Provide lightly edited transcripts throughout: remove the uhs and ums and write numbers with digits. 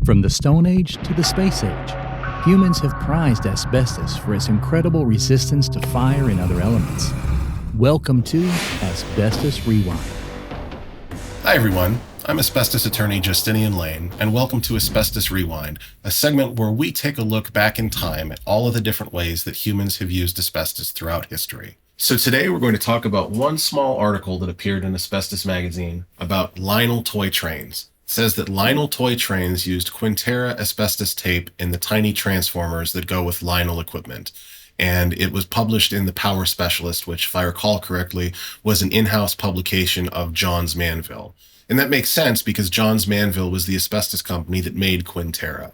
From the Stone Age to the Space Age, humans have prized asbestos for its incredible resistance to fire and other elements. Welcome to Asbestos Rewind. Hi everyone, I'm asbestos attorney Justinian Lane, and welcome to Asbestos Rewind, a segment where we take a look back in time at all of the different ways that humans have used asbestos throughout history. So today we're going to talk about one small article that appeared in Asbestos magazine about Lionel toy trains. It says that Lionel toy trains used Quintera asbestos tape in the tiny transformers that go with Lionel equipment. And it was published in the Power Specialist, which, if I recall correctly, was an in-house publication of Johns Manville. And that makes sense because Johns Manville was the asbestos company that made Quintera.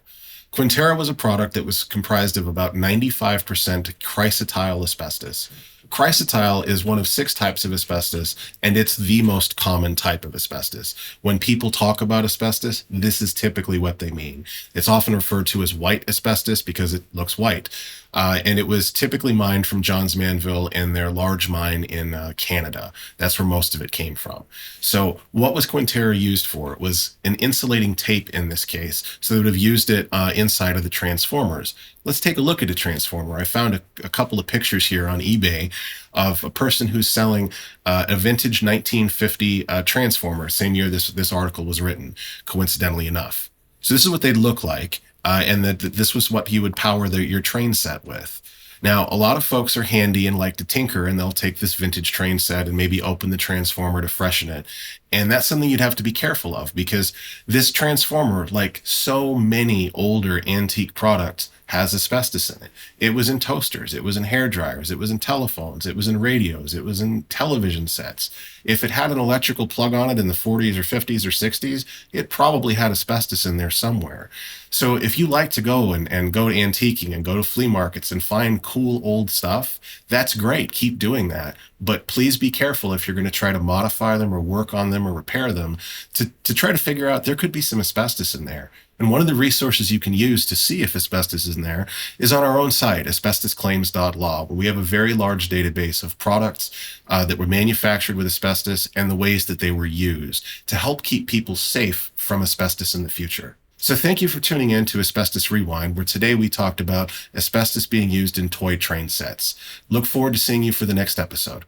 Quintera was a product that was comprised of about 95% chrysotile asbestos. Chrysotile is one of 6 types of asbestos, and it's the most common type of asbestos. When people talk about asbestos, this is typically what they mean. It's often referred to as white asbestos because it looks white. And it was typically mined from Johns Manville in their large mine in Canada. That's where most of it came from. So what was Quintera used for? It was an insulating tape in this case. So they would have used it inside of the transformers. Let's take a look at a transformer. I found a couple of pictures here on eBay of a person who's selling a vintage 1950 transformer, same year this article was written, coincidentally enough. So this is what they'd look like. And that this was what you would power your train set with. Now, a lot of folks are handy and like to tinker, and they'll take this vintage train set and maybe open the transformer to freshen it. And that's something you'd have to be careful of because this transformer, like so many older antique products, has asbestos in it. It was in toasters, it was in hair dryers, it was in telephones, it was in radios, it was in television sets. If it had an electrical plug on it in the 40s or 50s or 60s, it probably had asbestos in there somewhere. So if you like to go and go to antiquing and go to flea markets and find cool old stuff, that's great. Keep doing that. But please be careful if you're going to try to modify them or work on them or repair them to try to figure out there could be some asbestos in there. And one of the resources you can use to see if asbestos is in there is on our own site, asbestosclaims.law, where we have a very large database of products that were manufactured with asbestos and the ways that they were used to help keep people safe from asbestos in the future. So thank you for tuning in to Asbestos Rewind, where today we talked about asbestos being used in toy train sets. Look forward to seeing you for the next episode.